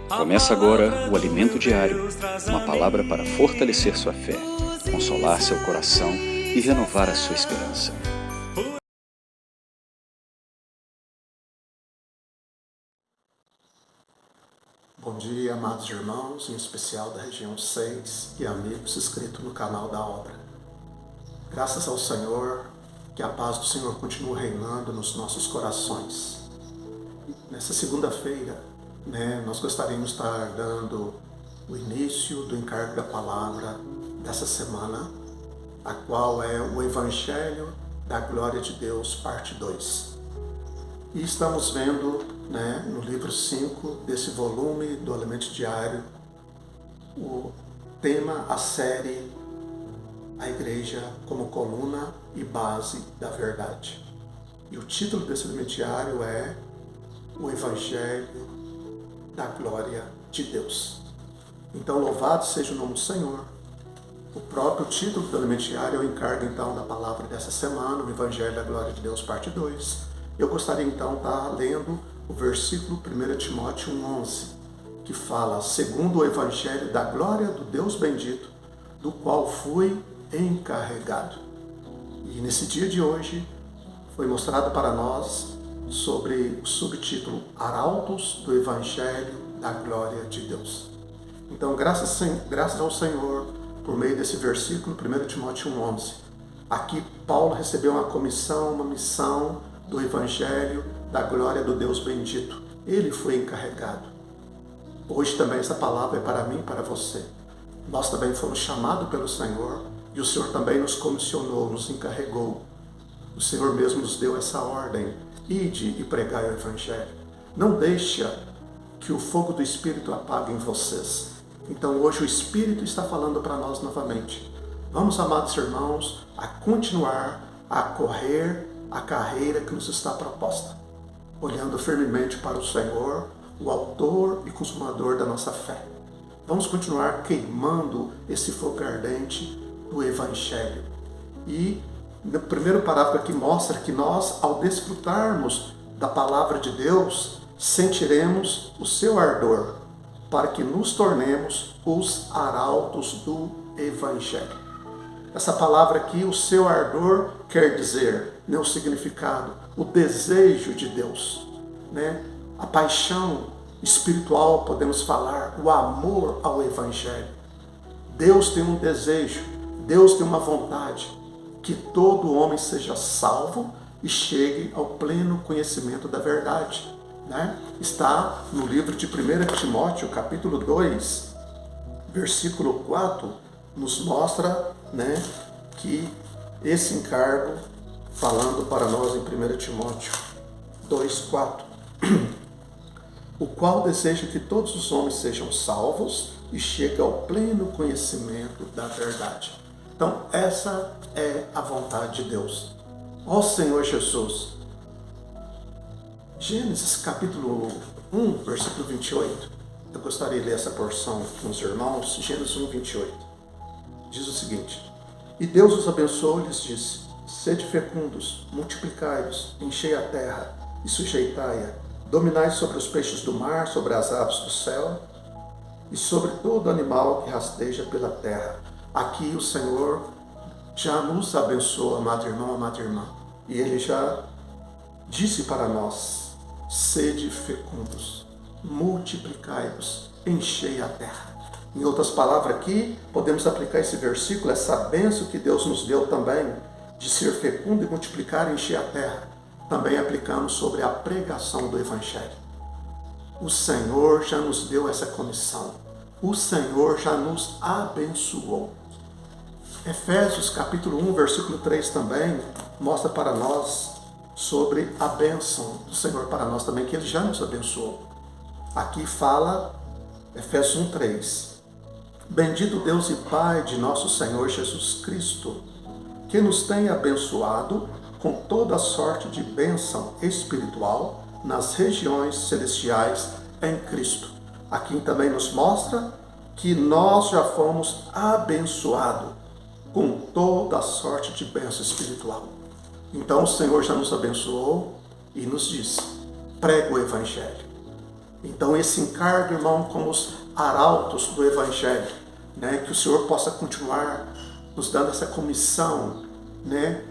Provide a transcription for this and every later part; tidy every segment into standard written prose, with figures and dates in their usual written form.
Começa agora o Alimento Diário, uma palavra para fortalecer sua fé, consolar seu coração e renovar a sua esperança. Bom dia, amados irmãos, em especial da região 6 e amigos inscritos no canal da obra. Graças ao Senhor, que a paz do Senhor continue reinando nos nossos corações. Nessa segunda-feira, nós gostaríamos de estar dando o início do encargo da palavra dessa semana, a qual é o Evangelho da Glória de Deus, parte 2. E estamos vendo, no livro 5 desse volume do Alimento Diário, o tema, a série, a Igreja como coluna e base da verdade. E o título desse Alimento Diário é o Evangelho da Glória de Deus. Então, louvado seja o nome do Senhor. O próprio título do Alimento Diário é o encargo, então, da palavra dessa semana, o Evangelho da Glória de Deus, parte 2. Eu gostaria, então, de estar lendo o versículo 1 Timóteo 1,11, que fala, segundo o Evangelho da Glória do Deus bendito, do qual fui encarregado. E nesse dia de hoje, foi mostrado para nós sobre o subtítulo Arautos do Evangelho da Glória de Deus. Então, graças ao Senhor, por meio desse versículo, 1 Timóteo 1,11, aqui Paulo recebeu uma comissão, uma missão do Evangelho da Glória do Deus bendito. Ele foi encarregado. Hoje também essa palavra é para mim e para você. Nós também fomos chamados pelo Senhor e o Senhor também nos comissionou, nos encarregou. O Senhor mesmo nos deu essa ordem: ide e pregai o Evangelho. Não deixa que o fogo do Espírito apague em vocês. Então hoje o Espírito está falando para nós novamente. Vamos, amados irmãos, a continuar a correr a carreira que nos está proposta, olhando firmemente para o Senhor, o autor e consumador da nossa fé. Vamos continuar queimando esse fogo ardente do Evangelho. E no primeiro parágrafo aqui mostra que nós, ao desfrutarmos da palavra de Deus, sentiremos o seu ardor, para que nos tornemos os arautos do Evangelho. Essa palavra aqui, o seu ardor, quer dizer, o significado, o desejo de Deus, a paixão espiritual, podemos falar, o amor ao Evangelho. Deus tem um desejo, Deus tem uma vontade, que todo homem seja salvo e chegue ao pleno conhecimento da verdade. Está no livro de 1 Timóteo, capítulo 2, versículo 4, nos mostra que esse encargo, falando para nós em 1 Timóteo 2,4, o qual deseja que todos os homens sejam salvos e cheguem ao pleno conhecimento da verdade. Então, essa é a vontade de Deus. Ó Senhor Jesus, Gênesis capítulo 1, versículo 28, eu gostaria de ler essa porção com os irmãos. Gênesis 1, 28, diz o seguinte: e Deus os abençoou e lhes disse, sede fecundos, multiplicai-vos, enchei a terra e sujeitai-a, dominai sobre os peixes do mar, sobre as aves do céu e sobre todo animal que rasteja pela terra. Aqui o Senhor já nos abençoa, amado irmão, amada irmã, e Ele já disse para nós, sede fecundos, multiplicai-vos, enchei a terra. Em outras palavras aqui, podemos aplicar esse versículo, essa bênção que Deus nos deu também, de ser fecundo e multiplicar e encher a terra, também aplicamos sobre a pregação do Evangelho. O Senhor já nos deu essa comissão. O Senhor já nos abençoou. Efésios capítulo 1, versículo 3 também mostra para nós sobre a bênção do Senhor para nós também, que Ele já nos abençoou. Aqui fala, Efésios 1, 3, bendito Deus e Pai de nosso Senhor Jesus Cristo, que nos tem abençoado com toda sorte de bênção espiritual nas regiões celestiais em Cristo. Aqui também nos mostra que nós já fomos abençoados com toda sorte de bênção espiritual. Então o Senhor já nos abençoou e nos diz, prega o Evangelho. Então esse encargo, irmão, como os arautos do Evangelho, né? Que o Senhor possa continuar nos dando essa comissão, né?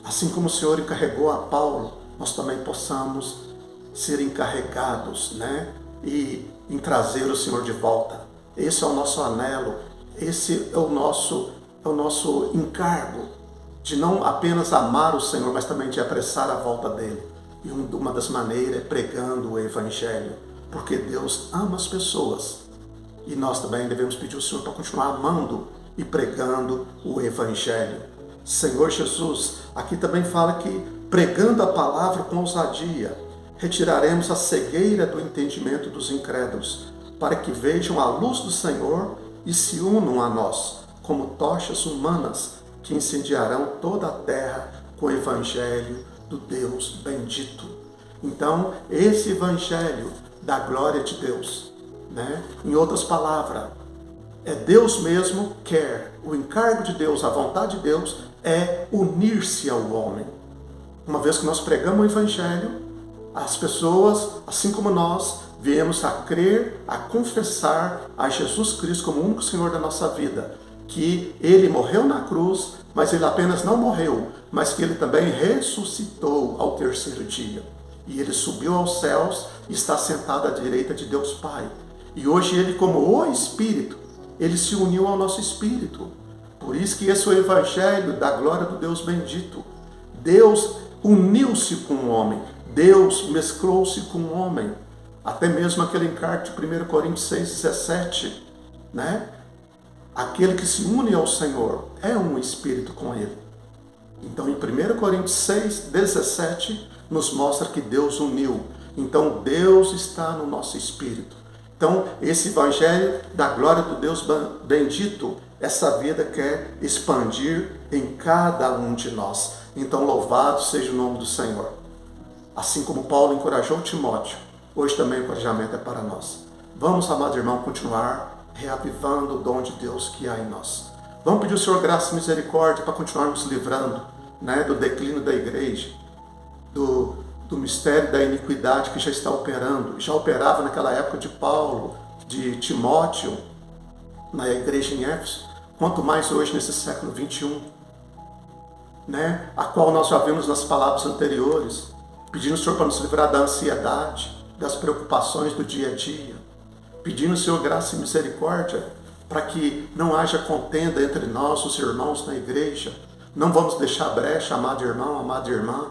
Assim como o Senhor encarregou a Paulo, nós também possamos ser encarregados, né? E em trazer o Senhor de volta. Esse é o nosso anelo, esse é o nosso encargo, de não apenas amar o Senhor, mas também de apressar a volta dele. E uma das maneiras é pregando o Evangelho, porque Deus ama as pessoas. E nós também devemos pedir ao Senhor para continuar amando e pregando o Evangelho. Senhor Jesus, aqui também fala que pregando a palavra com ousadia, retiraremos a cegueira do entendimento dos incrédulos, para que vejam a luz do Senhor e se unam a nós, como tochas humanas que incendiarão toda a terra com o Evangelho do Deus bendito. Então, esse Evangelho da glória de Deus, né? Em outras palavras, é Deus mesmo quer, o encargo de Deus, a vontade de Deus é unir-se ao homem. Uma vez que nós pregamos o Evangelho, as pessoas, assim como nós, viemos a crer, a confessar a Jesus Cristo como o único Senhor da nossa vida, que Ele morreu na cruz, mas Ele apenas não morreu, mas que Ele também ressuscitou ao terceiro dia. E Ele subiu aos céus e está sentado à direita de Deus Pai. E hoje Ele, como o Espírito, Ele se uniu ao nosso Espírito. Por isso que esse é o Evangelho da glória do Deus bendito. Deus uniu-se com o homem. Deus mesclou-se com o homem. Até mesmo aquele encargo de 1 Coríntios 6,17, né? Aquele que se une ao Senhor é um espírito com Ele. Então, em 1 Coríntios 6,17, nos mostra que Deus uniu. Então, Deus está no nosso espírito. Então, esse Evangelho da glória do Deus bendito, essa vida quer expandir em cada um de nós. Então, louvado seja o nome do Senhor. Assim como Paulo encorajou Timóteo, hoje também o encorajamento é para nós. Vamos, amado irmão, continuar reavivando o dom de Deus que há em nós. Vamos pedir ao Senhor graça e misericórdia para continuar nos livrando, né, do declínio da igreja, do mistério da iniquidade que já está operando, já operava naquela época de Paulo, de Timóteo, na igreja em Éfeso, quanto mais hoje nesse século 21, né, a qual nós já vimos nas palavras anteriores, pedindo ao Senhor para nos livrar da ansiedade, das preocupações do dia a dia, pedindo ao Senhor graça e misericórdia para que não haja contenda entre nós, os irmãos na igreja. Não vamos deixar brecha, amado irmão, amada irmã,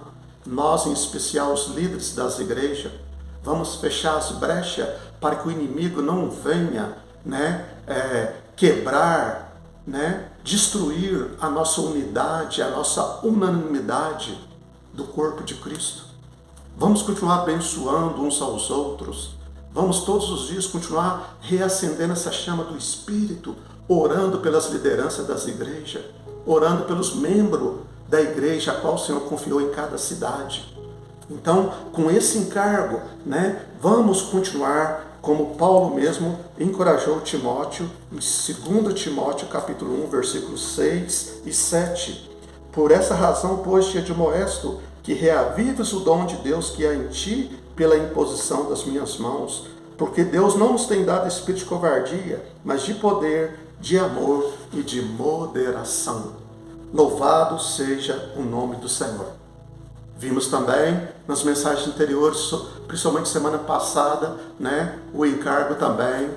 nós em especial os líderes das igrejas, vamos fechar as brechas para que o inimigo não venha, né, quebrar, né, destruir a nossa unidade, a nossa unanimidade do corpo de Cristo. Vamos continuar abençoando uns aos outros. Vamos todos os dias continuar reacendendo essa chama do Espírito, orando pelas lideranças das igrejas, orando pelos membros da igreja a qual o Senhor confiou em cada cidade. Então, com esse encargo, né, vamos continuar como Paulo mesmo encorajou Timóteo, em 2 Timóteo capítulo 1, versículos 6 e 7. Por essa razão, pois, te admoesto que reavives o dom de Deus que há em ti pela imposição das minhas mãos, porque Deus não nos tem dado espírito de covardia, mas de poder, de amor e de moderação. Louvado seja o nome do Senhor. Vimos também nas mensagens anteriores, principalmente semana passada, né, o encargo também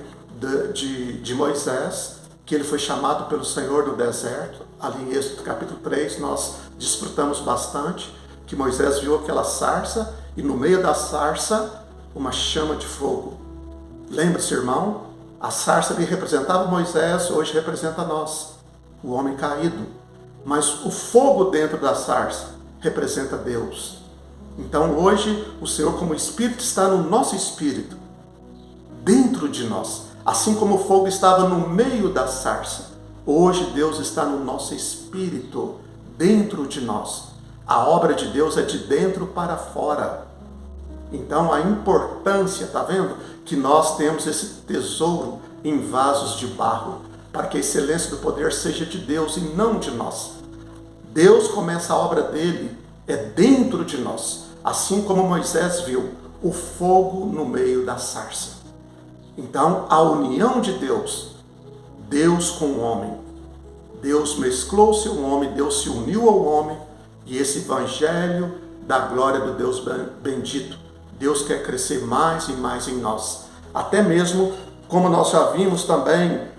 de Moisés, que ele foi chamado pelo Senhor no deserto. Ali em Êxodo capítulo 3 nós desfrutamos bastante, que Moisés viu aquela sarça e no meio da sarça uma chama de fogo. Lembra-se, irmão, a sarça ali representava Moisés, hoje representa nós, o homem caído. Mas o fogo dentro da sarça representa Deus. Então hoje o Senhor como Espírito está no nosso espírito, dentro de nós. Assim como o fogo estava no meio da sarça, hoje Deus está no nosso espírito, dentro de nós. A obra de Deus é de dentro para fora. Então a importância, tá vendo? Que nós temos esse tesouro em vasos de barro, para que a excelência do poder seja de Deus e não de nós. Deus começa a obra dele, é dentro de nós. Assim como Moisés viu o fogo no meio da sarça. Então, a união de Deus, Deus com o homem, Deus mesclou-se ao homem, Deus se uniu ao homem, e esse evangelho da glória do Deus bendito, Deus quer crescer mais e mais em nós. Até mesmo, como nós já vimos também,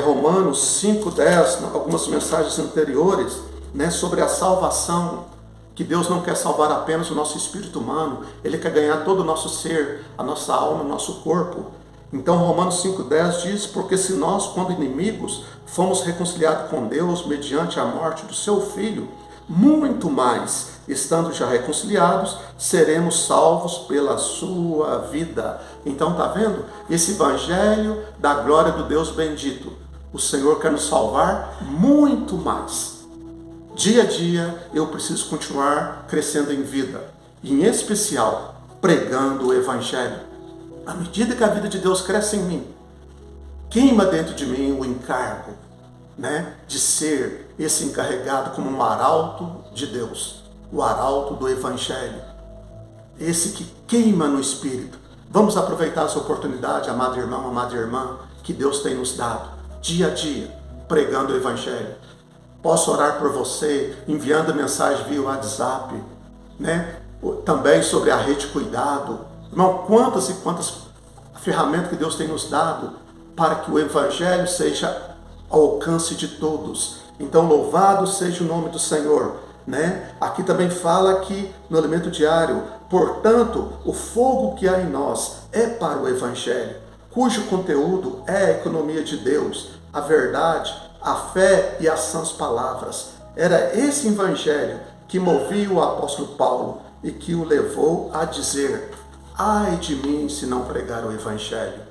Romanos 5:10, algumas mensagens anteriores, né, sobre a salvação, que Deus não quer salvar apenas o nosso espírito humano, Ele quer ganhar todo o nosso ser, a nossa alma, o nosso corpo. Então Romanos 5:10 diz, porque se nós, quando inimigos, fomos reconciliados com Deus mediante a morte do seu Filho, muito mais, estando já reconciliados, seremos salvos pela sua vida. Então está vendo? Esse evangelho da glória do Deus bendito, o Senhor quer nos salvar muito mais. Dia a dia eu preciso continuar crescendo em vida, e em especial pregando o evangelho. À medida que a vida de Deus cresce em mim, queima dentro de mim o encargo, né, de ser esse encarregado como um arauto de Deus, o arauto do evangelho, esse que queima no espírito. Vamos aproveitar essa oportunidade, amado irmão, amada irmã, que Deus tem nos dado, dia a dia, pregando o evangelho. Posso orar por você, enviando mensagem via WhatsApp, né? Também sobre a rede Cuidado. Irmão, quantas e quantas ferramentas que Deus tem nos dado para que o evangelho seja ao alcance de todos. Então, louvado seja o nome do Senhor, né? Aqui também fala que no alimento diário, portanto, o fogo que há em nós é para o evangelho, cujo conteúdo é a economia de Deus, a verdade, a fé e as sãs palavras. Era esse evangelho que movia o apóstolo Paulo e que o levou a dizer: ai de mim se não pregar o evangelho.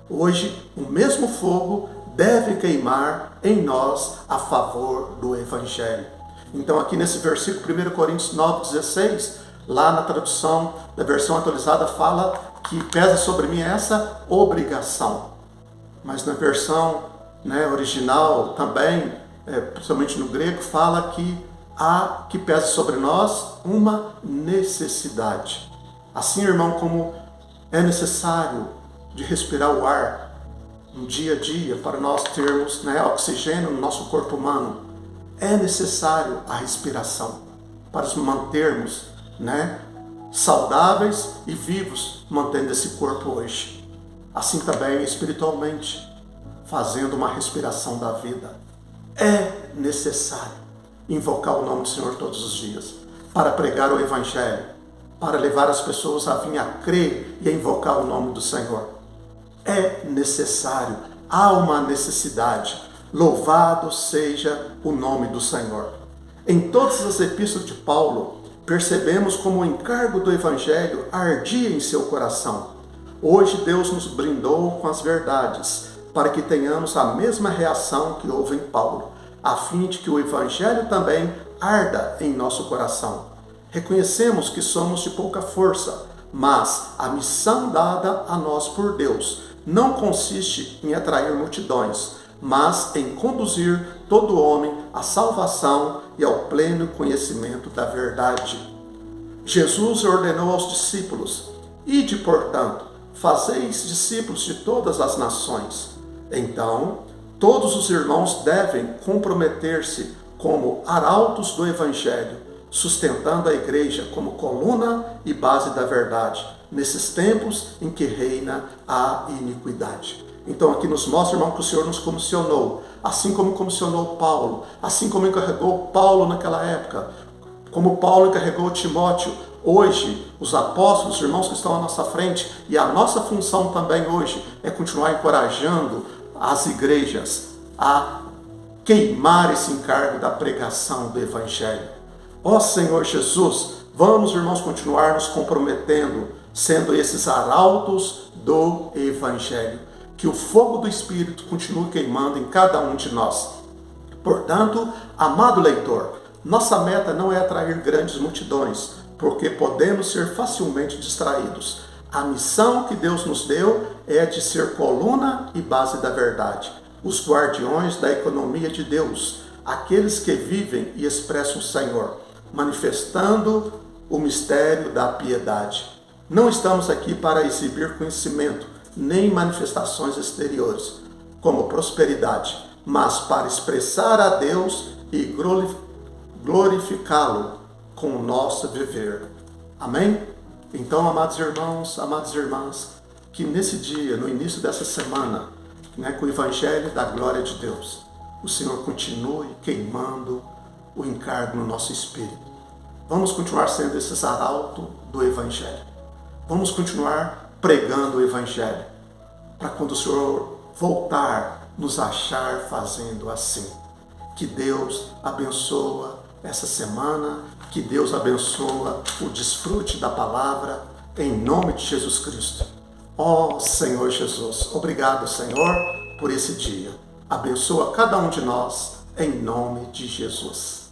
Hoje, o mesmo fogo deve queimar em nós a favor do evangelho. Então aqui nesse versículo 1 Coríntios 9:16, lá na tradução da versão atualizada fala que pesa sobre mim essa obrigação. Mas na versão original também, principalmente no grego, fala que há que pesa sobre nós uma necessidade. Assim, irmão, como é necessário de respirar o ar no dia a dia para nós termos oxigênio no nosso corpo humano, é necessário a respiração para nos mantermos saudáveis e vivos, mantendo esse corpo hoje. Assim também espiritualmente, fazendo uma respiração da vida. É necessário invocar o nome do Senhor todos os dias, para pregar o evangelho, para levar as pessoas a vir a crer e a invocar o nome do Senhor. É necessário, há uma necessidade. Louvado seja o nome do Senhor. Em todas as epístolas de Paulo, percebemos como o encargo do evangelho ardia em seu coração. Hoje Deus nos brindou com as verdades, para que tenhamos a mesma reação que houve em Paulo, a fim de que o evangelho também arda em nosso coração. Reconhecemos que somos de pouca força, mas a missão dada a nós por Deus não consiste em atrair multidões, mas em conduzir todo homem à salvação e ao pleno conhecimento da verdade. Jesus ordenou aos discípulos: ide, portanto, fazeis discípulos de todas as nações. Então, todos os irmãos devem comprometer-se como arautos do evangelho, sustentando a igreja como coluna e base da verdade, nesses tempos em que reina a iniquidade. Então aqui nos mostra, irmão, que o Senhor nos comissionou, assim como comissionou Paulo, assim como encarregou Paulo naquela época, como Paulo encarregou Timóteo. Hoje, os apóstolos, os irmãos que estão à nossa frente, e a nossa função também hoje é continuar encorajando as igrejas a queimar esse encargo da pregação do evangelho. Ó Senhor Jesus, vamos, irmãos, continuar nos comprometendo, sendo esses arautos do evangelho. Que o fogo do Espírito continue queimando em cada um de nós. Portanto, amado leitor, nossa meta não é atrair grandes multidões, porque podemos ser facilmente distraídos. A missão que Deus nos deu é de ser coluna e base da verdade, os guardiões da economia de Deus, aqueles que vivem e expressam o Senhor, manifestando o mistério da piedade. Não estamos aqui para exibir conhecimento, nem manifestações exteriores, como prosperidade, mas para expressar a Deus e glorificá-lo com o nosso viver. Amém? Então, amados irmãos, amadas irmãs, que nesse dia, no início dessa semana, com o Evangelho da glória de Deus, o Senhor continue queimando o encargo no nosso espírito. Vamos continuar sendo esses arautos do Evangelho. Vamos continuar pregando o Evangelho, para quando o Senhor voltar, nos achar fazendo assim. Que Deus abençoa essa semana, que Deus abençoa o desfrute da palavra, em nome de Jesus Cristo. Ó Senhor Jesus, obrigado, Senhor, por esse dia. Abençoa cada um de nós, em nome de Jesus.